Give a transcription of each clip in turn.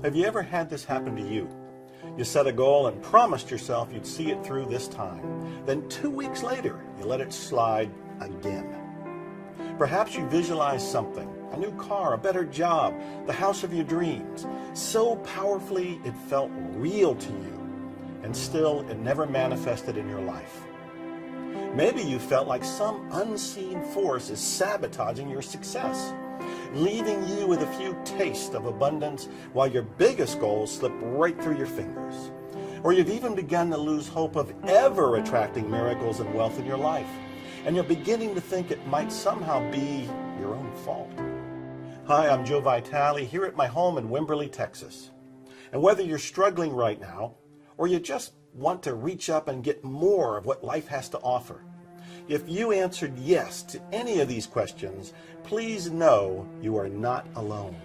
Have you ever had this happen to you? You set a goal and promised yourself you'd see it through this time. Then 2 weeks later, you let it slide again. Perhaps you visualized something, a new car, a better job, the house of your dreams, so powerfully it felt real to you, and still it never manifested in your life. Maybe you felt like some unseen force is sabotaging your success, leaving you with a few tastes of abundance while your biggest goals slip right through your fingers. Or you've even begun to lose hope of ever attracting miracles and wealth in your life, and you're beginning to think it might somehow be your own fault. Hi, I'm Joe Vitale here at my home in Wimberley, Texas. And whether you're struggling right now, or you just want to reach up and get more of what life has to offer, if you answered yes to any of these questions, please know you are not alone.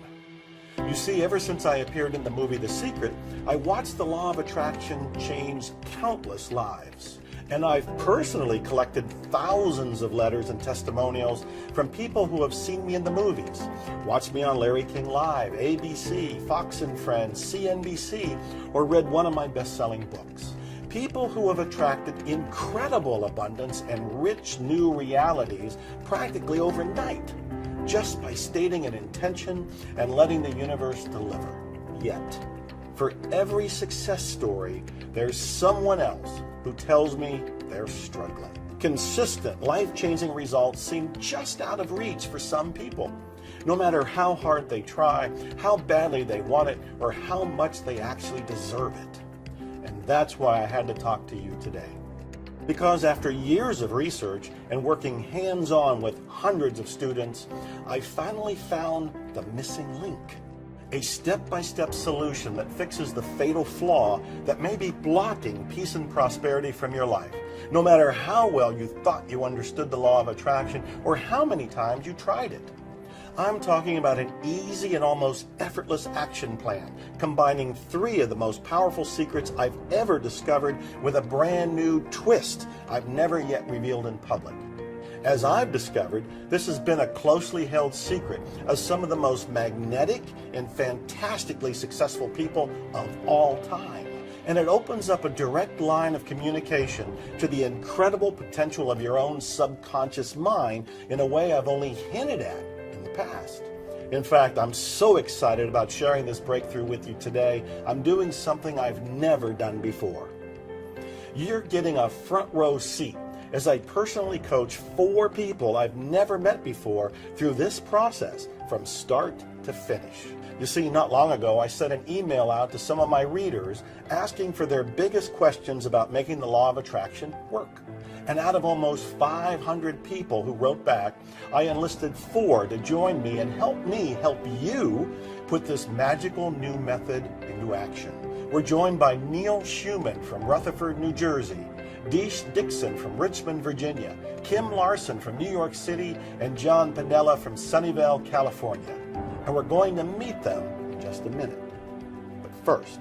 You see, ever since I appeared in the movie The Secret, I watched the law of attraction change countless lives. And I've personally collected thousands of letters and testimonials from people who have seen me in the movies, watched me on Larry King Live, ABC, Fox and Friends, CNBC, or read one of my best-selling books. People who have attracted incredible abundance and rich new realities practically overnight, just by stating an intention and letting the universe deliver. Yet, for every success story, there's someone else who tells me they're struggling. Consistent, life-changing results seem just out of reach for some people, no matter how hard they try, how badly they want it, or how much they actually deserve it. And that's why I had to talk to you today. Because after years of research and working hands-on with hundreds of students, I finally found the missing link. A step-by-step solution that fixes the fatal flaw that may be blocking peace and prosperity from your life, no matter how well you thought you understood the law of attraction or how many times you tried it. I'm talking about an easy and almost effortless action plan, combining 3 of the most powerful secrets I've ever discovered with a brand new twist I've never yet revealed in public. As I've discovered, this has been a closely held secret of some of the most magnetic and fantastically successful people of all time. And it opens up a direct line of communication to the incredible potential of your own subconscious mind in a way I've only hinted at in the past. In fact, I'm so excited about sharing this breakthrough with you today. I'm doing something I've never done before. You're getting a front row seat as I personally coach 4 people I've never met before through this process from start to finish. You see, not long ago, I sent an email out to some of my readers asking for their biggest questions about making the law of attraction work. And out of almost 500 people who wrote back, I enlisted 4 to join me and help you put this magical new method into action. We're joined by Neil Schumann from Rutherford, New Jersey, Deesh Dixon from Richmond, Virginia, Kim Larson from New York City, and John Pinella from Sunnyvale, California. And we're going to meet them in just a minute. But first,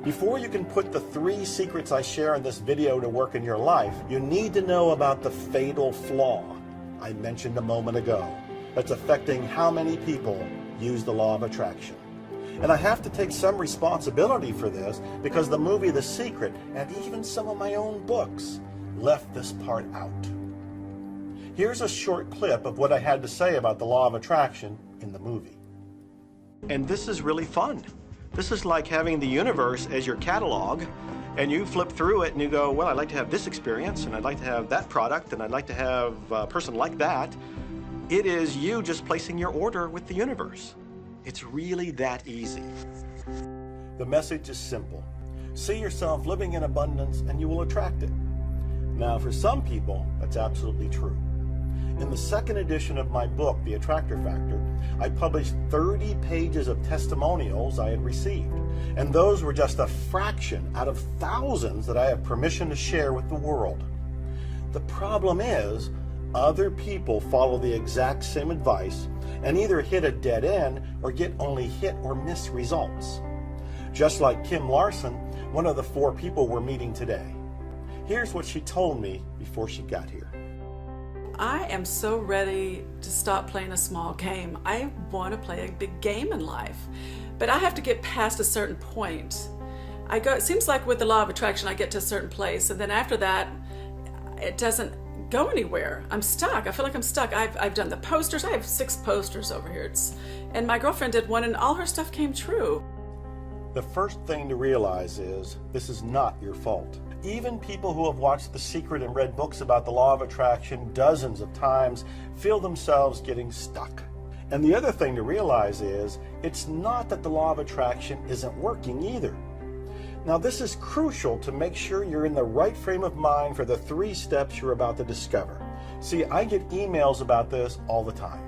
before you can put the 3 secrets I share in this video to work in your life, you need to know about the fatal flaw I mentioned a moment ago that's affecting how many people use the law of attraction. And I have to take some responsibility for this because the movie The Secret and even some of my own books left this part out. Here's a short clip of what I had to say about the law of attraction in the movie. And this is really fun. This is like having the universe as your catalog, and you flip through it and you go, well, I'd like to have this experience, and I'd like to have that product, and I'd like to have a person like that. It is you just placing your order with the universe. It's really that easy. The message is simple. See yourself living in abundance and you will attract it. Now, for some people, that's absolutely true. In the 2nd edition of my book, The Attractor Factor, I published 30 pages of testimonials I had received. And those were just a fraction out of thousands that I have permission to share with the world. The problem is, other people follow the exact same advice and either hit a dead end or get only hit or miss results. Just like Kim Larson, one of the 4 people we're meeting today. Here's what she told me before she got here. I am so ready to stop playing a small game. I want to play a big game in life, but I have to get past a certain point. It seems like with the law of attraction, I get to a certain place, and then after that, it doesn't go anywhere. I'm stuck. I feel like I'm stuck. I've done the posters. I have 6 posters over here. And my girlfriend did one, and all her stuff came true. The first thing to realize is this is not your fault. Even people who have watched The Secret and read books about the law of attraction dozens of times feel themselves getting stuck. And the other thing to realize is it's not that the law of attraction isn't working either. Now, this is crucial to make sure you're in the right frame of mind for the 3 steps you're about to discover. See, I get emails about this all the time.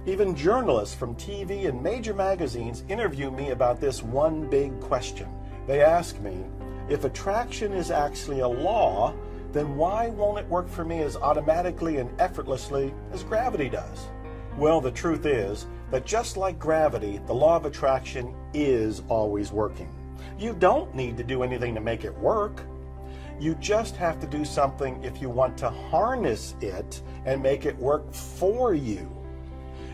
Even journalists from TV and major magazines interview me about this one big question. They ask me, if attraction is actually a law, then why won't it work for me as automatically and effortlessly as gravity does? Well, the truth is that just like gravity, the law of attraction is always working. You don't need to do anything to make it work. You just have to do something if you want to harness it and make it work for you.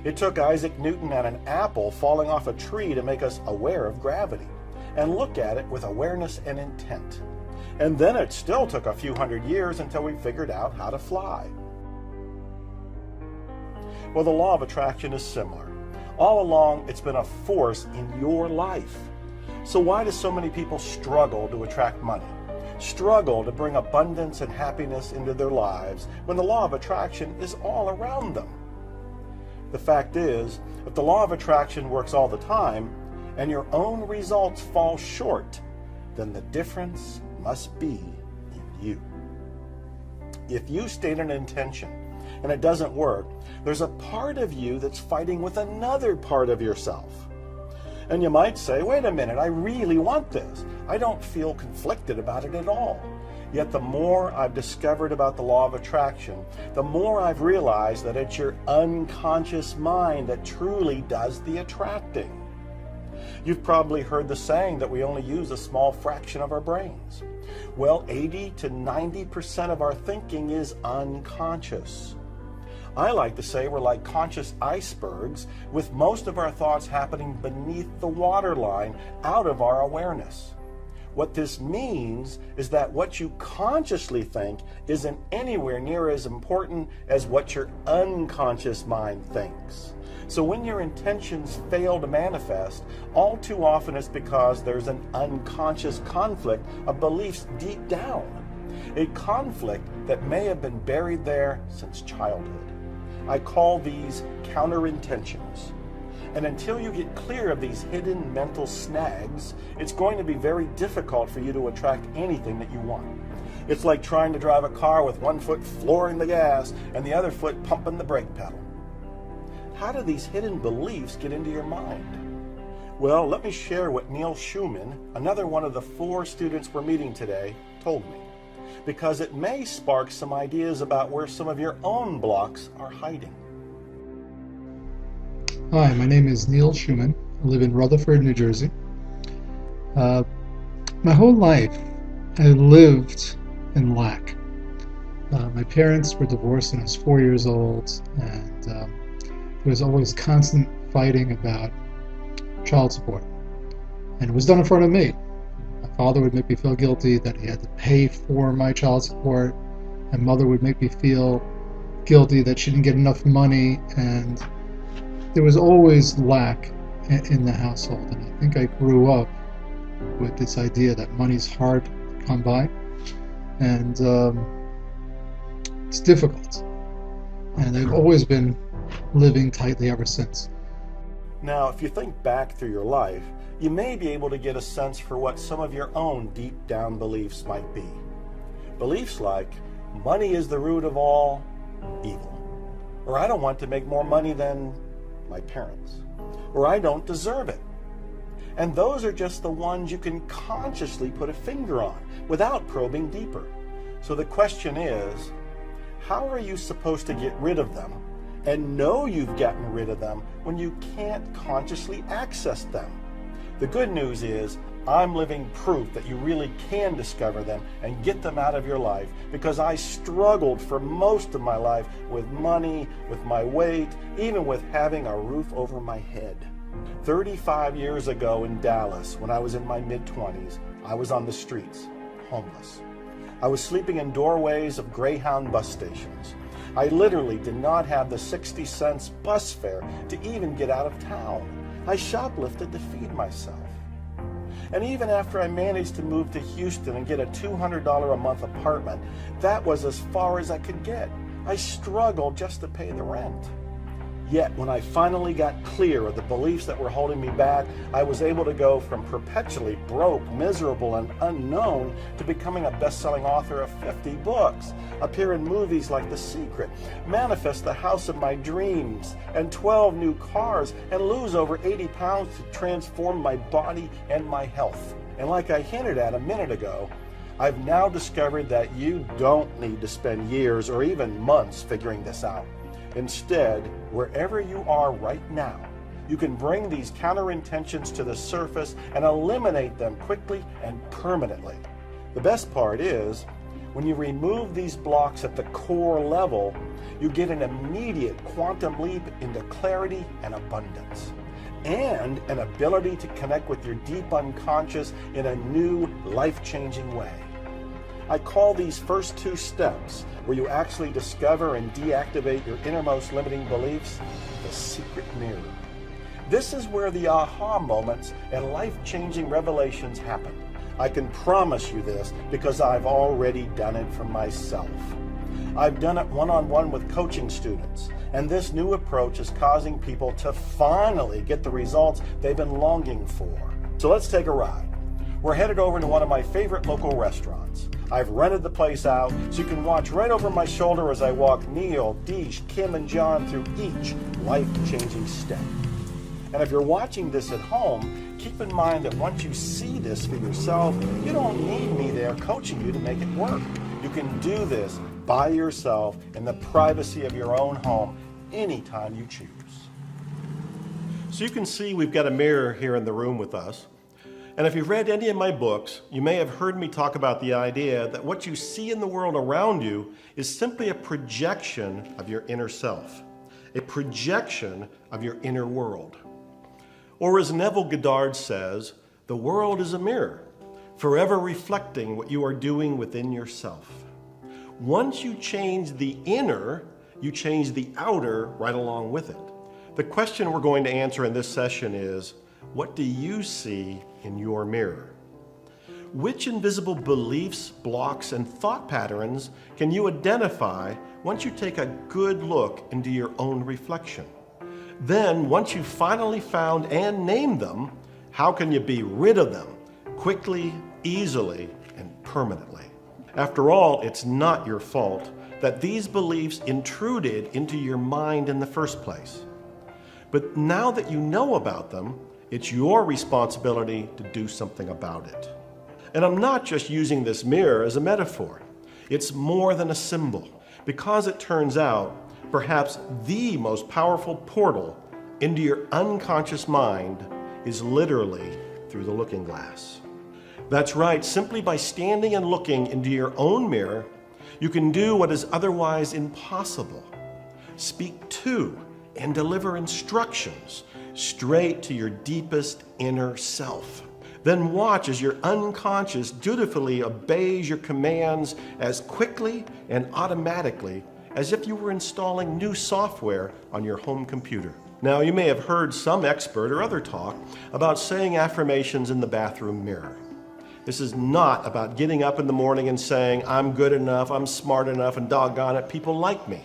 It took Isaac Newton and an apple falling off a tree to make us aware of gravity and look at it with awareness and intent. And then it still took a few hundred years until we figured out how to fly. Well, the law of attraction is similar. All along, it's been a force in your life. So why do so many people struggle to attract money? Struggle to bring abundance and happiness into their lives when the law of attraction is all around them? The fact is, if the law of attraction works all the time and your own results fall short, then the difference must be in you. If you state an intention and it doesn't work, there's a part of you that's fighting with another part of yourself. And you might say, wait a minute, I really want this. I don't feel conflicted about it at all. Yet the more I've discovered about the law of attraction, the more I've realized that it's your unconscious mind that truly does the attracting. You've probably heard the saying that we only use a small fraction of our brains. Well, 80 to 90% of our thinking is unconscious. I like to say we're like conscious icebergs, with most of our thoughts happening beneath the waterline, out of our awareness. What this means is that what you consciously think isn't anywhere near as important as what your unconscious mind thinks. So when your intentions fail to manifest, all too often it's because there's an unconscious conflict of beliefs deep down. A conflict that may have been buried there since childhood. I call these counterintentions. And until you get clear of these hidden mental snags, it's going to be very difficult for you to attract anything that you want. It's like trying to drive a car with one foot flooring the gas and the other foot pumping the brake pedal. How do these hidden beliefs get into your mind? Well, let me share what Neil Schumann, another one of the 4 students we're meeting today, told me, because it may spark some ideas about where some of your own blocks are hiding. Hi, my name is Neil Schumann. I live in Rutherford, New Jersey. My whole life, I lived in lack. My parents were divorced when I was 4 years old, and there was always constant fighting about child support. And it was done in front of me. My father would make me feel guilty that he had to pay for my child support. My mother would make me feel guilty that she didn't get enough money, and there was always lack in the household. And I think I grew up with this idea that money's hard to come by, and it's difficult. And I've always been living tightly ever since. Now, if you think back through your life, you may be able to get a sense for what some of your own deep down beliefs might be. Beliefs like, money is the root of all evil, or I don't want to make more money than my parents, or I don't deserve it. And those are just the ones you can consciously put a finger on without probing deeper. So the question is, how are you supposed to get rid of them and know you've gotten rid of them when you can't consciously access them? The good news is I'm living proof that you really can discover them and get them out of your life, because I struggled for most of my life with money, with my weight, even with having a roof over my head. 35 years ago in Dallas, when I was in my mid-20s, I was on the streets, homeless. I was sleeping in doorways of Greyhound bus stations. I literally did not have the 60 cents bus fare to even get out of town. I shoplifted to feed myself. And even after I managed to move to Houston and get a $200 a month apartment, that was as far as I could get. I struggled just to pay the rent. Yet when I finally got clear of the beliefs that were holding me back, I was able to go from perpetually broke, miserable, and unknown to becoming a best-selling author of 50 books, appear in movies like The Secret, manifest the house of my dreams, and 12 new cars, and lose over 80 pounds to transform my body and my health. And like I hinted at a minute ago, I've now discovered that you don't need to spend years or even months figuring this out. Instead, wherever you are right now, you can bring these counterintentions to the surface and eliminate them quickly and permanently. The best part is, when you remove these blocks at the core level, you get an immediate quantum leap into clarity and abundance, and an ability to connect with your deep unconscious in a new, life-changing way. I call these first two steps, where you actually discover and deactivate your innermost limiting beliefs, the secret mirror. This is where the aha moments and life-changing revelations happen. I can promise you this because I've already done it for myself. I've done it one-on-one with coaching students, and this new approach is causing people to finally get the results they've been longing for. So let's take a ride. We're headed over to one of my favorite local restaurants. I've rented the place out so you can watch right over my shoulder as I walk Neil, Deesh, Kim, and John through each life-changing step. And if you're watching this at home, keep in mind that once you see this for yourself, you don't need me there coaching you to make it work. You can do this by yourself in the privacy of your own home anytime you choose. So you can see we've got a mirror here in the room with us. And if you've read any of my books, you may have heard me talk about the idea that what you see in the world around you is simply a projection of your inner self, a projection of your inner world. Or as Neville Goddard says, the world is a mirror, forever reflecting what you are doing within yourself. Once you change the inner, you change the outer right along with it. The question we're going to answer in this session is, what do you see in your mirror? Which invisible beliefs, blocks, and thought patterns can you identify once you take a good look into your own reflection? Then, once you've finally found and named them, how can you be rid of them quickly, easily, and permanently? After all, it's not your fault that these beliefs intruded into your mind in the first place. But now that you know about them, it's your responsibility to do something about it. And I'm not just using this mirror as a metaphor. It's more than a symbol, because it turns out perhaps the most powerful portal into your unconscious mind is literally through the looking glass. That's right, simply by standing and looking into your own mirror, you can do what is otherwise impossible. Speak to and deliver instructions straight to your deepest inner self. Then watch as your unconscious dutifully obeys your commands as quickly and automatically as if you were installing new software on your home computer. Now, you may have heard some expert or other talk about saying affirmations in the bathroom mirror. This is not about getting up in the morning and saying, I'm good enough, I'm smart enough, and doggone it, people like me.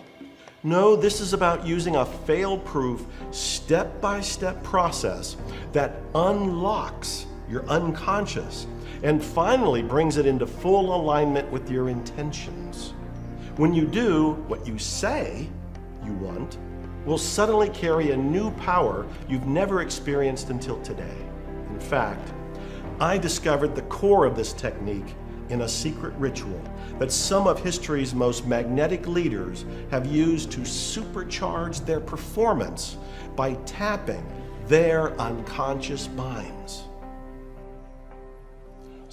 No, this is about using a fail-proof, step-by-step process that unlocks your unconscious and finally brings it into full alignment with your intentions. When you do what you say you want, will suddenly carry a new power you've never experienced until today. In fact, I discovered the core of this technique in a secret ritual that some of history's most magnetic leaders have used to supercharge their performance by tapping their unconscious minds.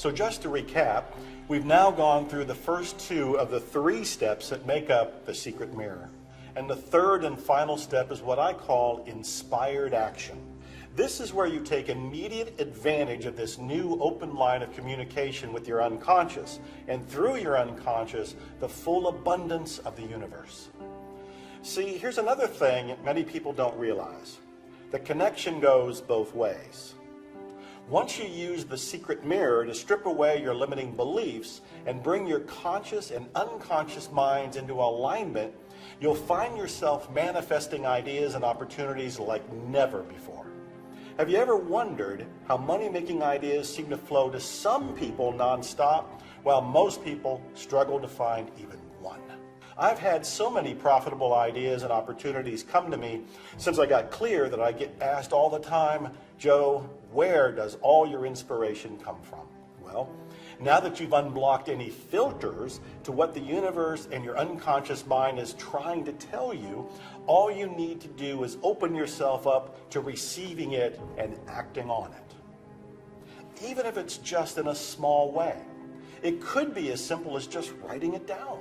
So just to recap, we've now gone through the first two of the 3 steps that make up the secret mirror. And the third and final step is what I call inspired action. This is where you take immediate advantage of this new open line of communication with your unconscious, and through your unconscious, the full abundance of the universe. See, here's another thing many people don't realize. The connection goes both ways. Once you use the secret mirror to strip away your limiting beliefs and bring your conscious and unconscious minds into alignment, you'll find yourself manifesting ideas and opportunities like never before. Have you ever wondered how money-making ideas seem to flow to some people nonstop, while most people struggle to find even one? I've had so many profitable ideas and opportunities come to me since I got clear that I get asked all the time, Joe, where does all your inspiration come from? Well, now that you've unblocked any filters to what the universe and your unconscious mind is trying to tell you, all you need to do is open yourself up to receiving it and acting on it. Even if it's just in a small way. It could be as simple as just writing it down.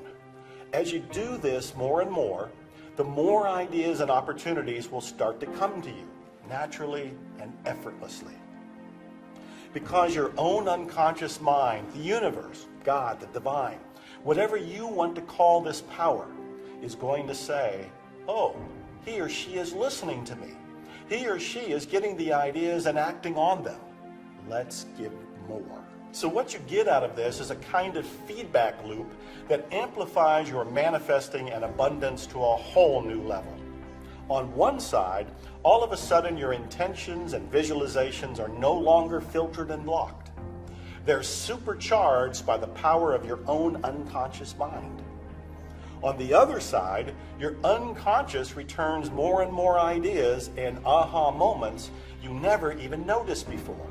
As you do this more and more, the more ideas and opportunities will start to come to you, naturally and effortlessly. Because your own unconscious mind, the universe, God, the divine, whatever you want to call this power, is going to say, oh, he or she is listening to me. He or she is getting the ideas and acting on them. Let's give more. So what you get out of this is a kind of feedback loop that amplifies your manifesting and abundance to a whole new level. On one side, all of a sudden your intentions and visualizations are no longer filtered and blocked. They're supercharged by the power of your own unconscious mind. On the other side, your unconscious returns more and more ideas and aha moments you never even noticed before.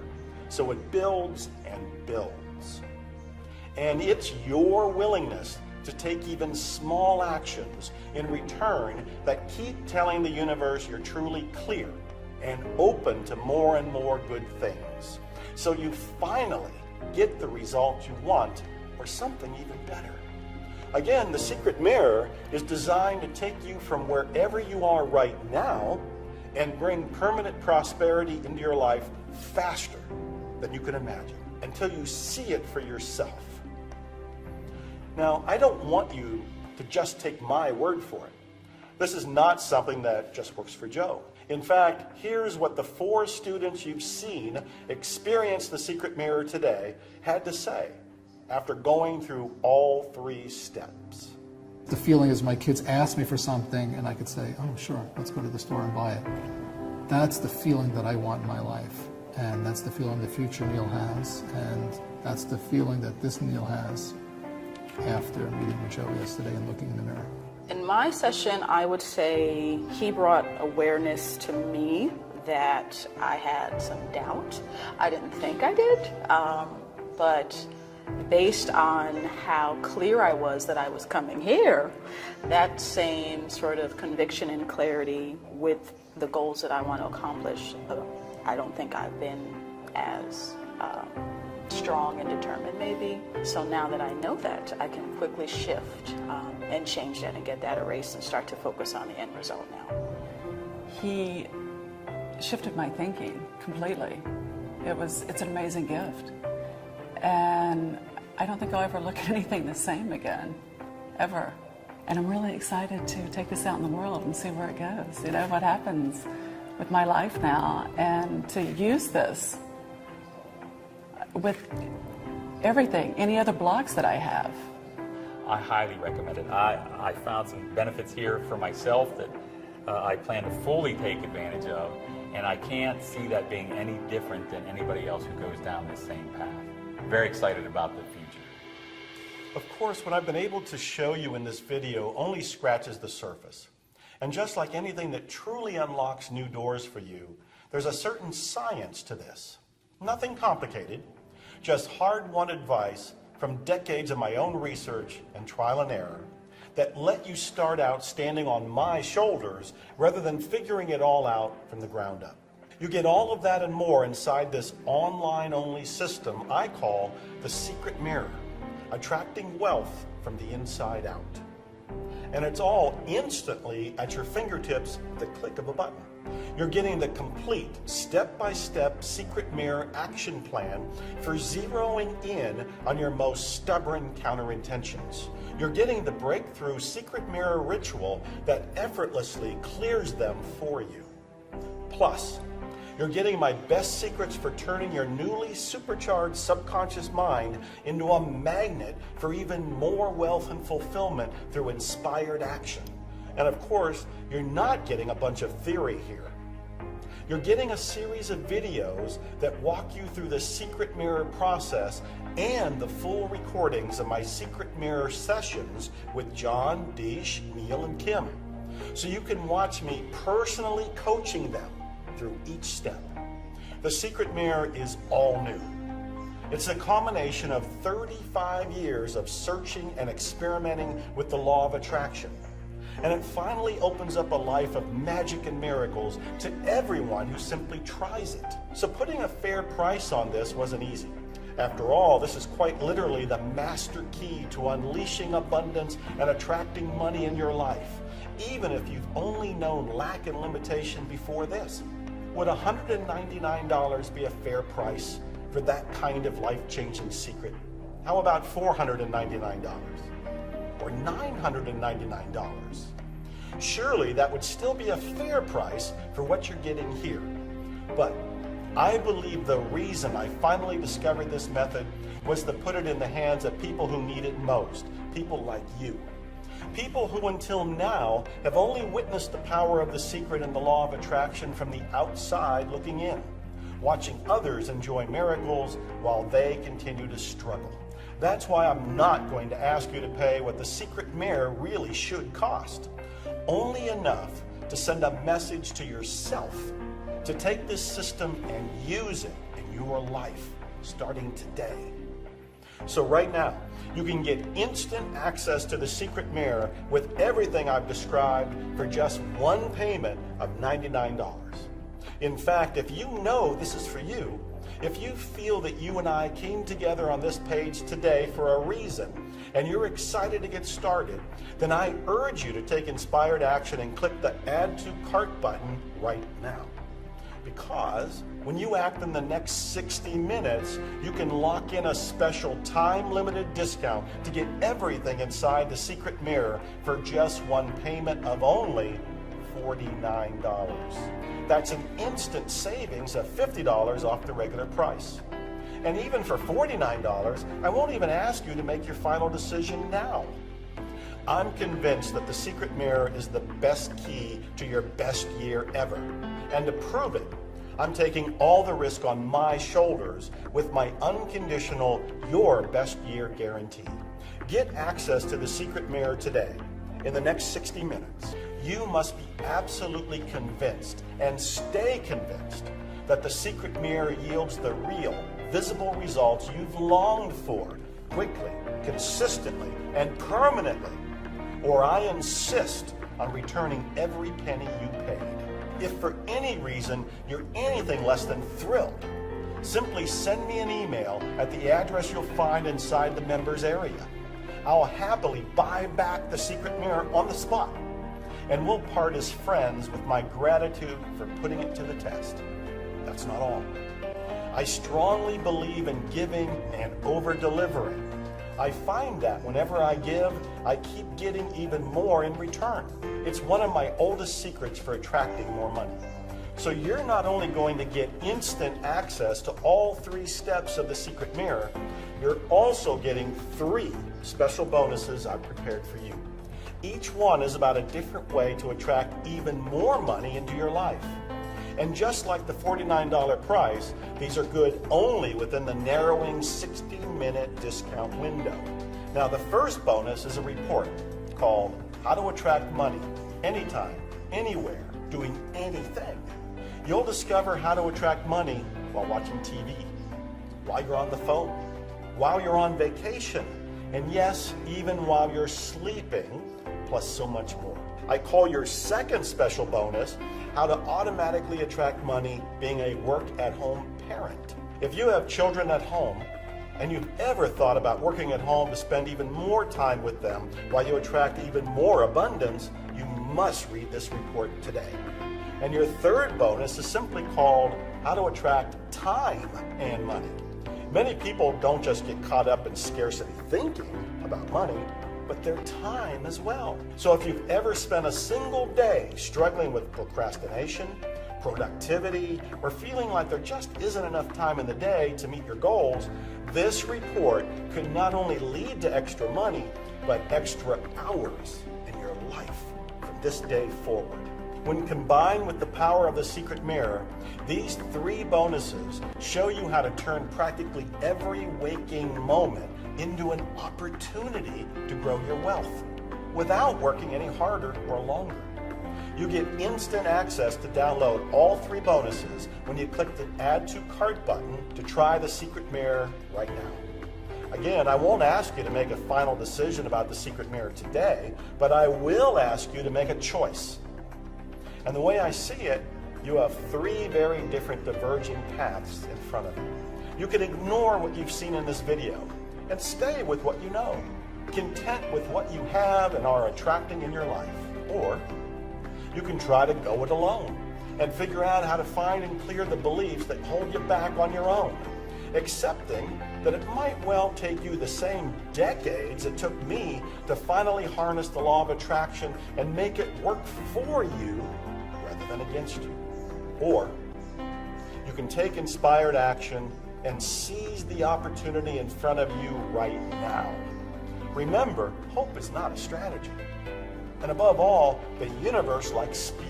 So it builds and builds. And it's your willingness to take even small actions in return that keep telling the universe you're truly clear and open to more and more good things. So you finally get the result you want, or something even better. Again, the secret mirror is designed to take you from wherever you are right now and bring permanent prosperity into your life faster than you can imagine, until you see it for yourself. Now, I don't want you to just take my word for it. This is not something that just works for Joe. In fact, here's what the 4 students you've seen experience the secret mirror today had to say after going through all 3 steps. The feeling is my kids ask me for something and I could say, oh, sure, let's go to the store and buy it. That's the feeling that I want in my life. And that's the feeling the future Neil has. And that's the feeling that this Neil has after meeting with Joe yesterday and looking in the mirror. In my session, I would say he brought awareness to me that I had some doubt. I didn't think I did, but based on how clear I was that I was coming here, that same sort of conviction and clarity with the goals that I want to accomplish, I don't think I've been as strong and determined maybe. So now that I know that, I can quickly shift and change that and get that erased and start to focus on the end result now. He shifted my thinking completely. It's an amazing gift. And I don't think I'll ever look at anything the same again, ever. And I'm really excited to take this out in the world and see where it goes, what happens with my life now, and to use this with everything, any other blocks that I have. I highly recommend it. I found some benefits here for myself that I plan to fully take advantage of, and I can't see that being any different than anybody else who goes down this same path. Very excited about the future. Of course, what I've been able to show you in this video only scratches the surface. And just like anything that truly unlocks new doors for you, there's a certain science to this. Nothing complicated, just hard-won advice from decades of my own research and trial and error that let you start out standing on my shoulders rather than figuring it all out from the ground up. You get all of that and more inside this online-only system I call the secret mirror, attracting wealth from the inside out. And it's all instantly at your fingertips at the click of a button. You're getting the complete step-by-step secret mirror action plan for zeroing in on your most stubborn counterintentions. You're getting the breakthrough secret mirror ritual that effortlessly clears them for you. Plus, you're getting my best secrets for turning your newly supercharged subconscious mind into a magnet for even more wealth and fulfillment through inspired action. And of course, you're not getting a bunch of theory here. You're getting a series of videos that walk you through the secret mirror process and the full recordings of my secret mirror sessions with John, Deesh, Neil, and Kim. So you can watch me personally coaching them through each step. The secret mirror is all new. It's a combination of 35 years of searching and experimenting with the law of attraction. And it finally opens up a life of magic and miracles to everyone who simply tries it. So putting a fair price on this wasn't easy. After all, this is quite literally the master key to unleashing abundance and attracting money in your life, even if you've only known lack and limitation before this. Would $199 be a fair price for that kind of life-changing secret? How about $499 or $999? Surely that would still be a fair price for what you're getting here. But I believe the reason I finally discovered this method was to put it in the hands of people who need it most, people like you. People who until now have only witnessed the power of the secret and the law of attraction from the outside looking in, watching others enjoy miracles while they continue to struggle. That's why I'm not going to ask you to pay what the secret mirror really should cost. Only enough to send a message to yourself to take this system and use it in your life starting today. So right now, you can get instant access to the secret mirror with everything I've described for just one payment of $99. In fact, if you know this is for you, if you feel that you and I came together on this page today for a reason, and you're excited to get started, then I urge you to take inspired action and click the Add to Cart button right now. Because when you act in the next 60 minutes, you can lock in a special time-limited discount to get everything inside the secret mirror for just one payment of only $49. That's an instant savings of $50 off the regular price. And even for $49, I won't even ask you to make your final decision now. I'm convinced that the secret mirror is the best key to your best year ever. And to prove it, I'm taking all the risk on my shoulders with my unconditional your best year guarantee. Get access to the secret mirror today in the next 60 minutes. You must be absolutely convinced and stay convinced that the secret mirror yields the real, visible results you've longed for quickly, consistently, and permanently, or I insist on returning every penny you paid. If for any reason you're anything less than thrilled, simply send me an email at the address you'll find inside the members area. I'll happily buy back the secret mirror on the spot, and we'll part as friends with my gratitude for putting it to the test. That's not all. I strongly believe in giving and over-delivering. I find that whenever I give, I keep getting even more in return. It's one of my oldest secrets for attracting more money. So you're not only going to get instant access to all 3 steps of the secret mirror, you're also getting 3 special bonuses I've prepared for you. Each one is about a different way to attract even more money into your life. And just like the $49 price, these are good only within the narrowing 60-minute discount window. Now, the first bonus is a report called How to Attract Money Anytime, Anywhere, Doing Anything. You'll discover how to attract money while watching TV, while you're on the phone, while you're on vacation, and yes, even while you're sleeping, plus so much more. I call your second special bonus how to automatically attract money being a work-at-home parent. If you have children at home and you've ever thought about working at home to spend even more time with them while you attract even more abundance, you must read this report today. And your third bonus is simply called how to attract time and money. Many people don't just get caught up in scarcity thinking about money, but their time as well. So if you've ever spent a single day struggling with procrastination, productivity, or feeling like there just isn't enough time in the day to meet your goals, this report could not only lead to extra money, but extra hours in your life from this day forward. When combined with the power of the secret mirror, these 3 bonuses show you how to turn practically every waking moment into an opportunity to grow your wealth without working any harder or longer. You get instant access to download all 3 bonuses when you click the Add to Cart button to try the secret mirror right now. Again, I won't ask you to make a final decision about the secret mirror today, but I will ask you to make a choice. And the way I see it, you have 3 very different diverging paths in front of you. You can ignore what you've seen in this video and stay with what you know, content with what you have and are attracting in your life. Or you can try to go it alone and figure out how to find and clear the beliefs that hold you back on your own, accepting that it might well take you the same decades it took me to finally harness the law of attraction and make it work for you rather than against you. Or you can take inspired action and seize the opportunity in front of you right now. Remember, hope is not a strategy. And above all, the universe likes speed.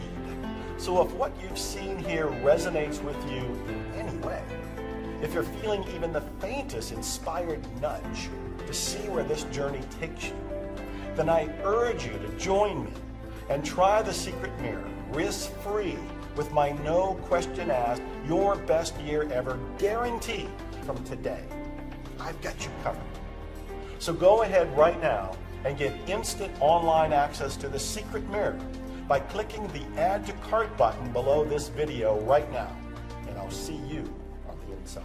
So if what you've seen here resonates with you in any way, if you're feeling even the faintest inspired nudge to see where this journey takes you, then I urge you to join me and try the secret mirror risk-free with my no question asked, your best year ever guarantee from today. I've got you covered. So go ahead right now and get instant online access to the secret mirror by clicking the Add to Cart button below this video right now. And I'll see you on the inside.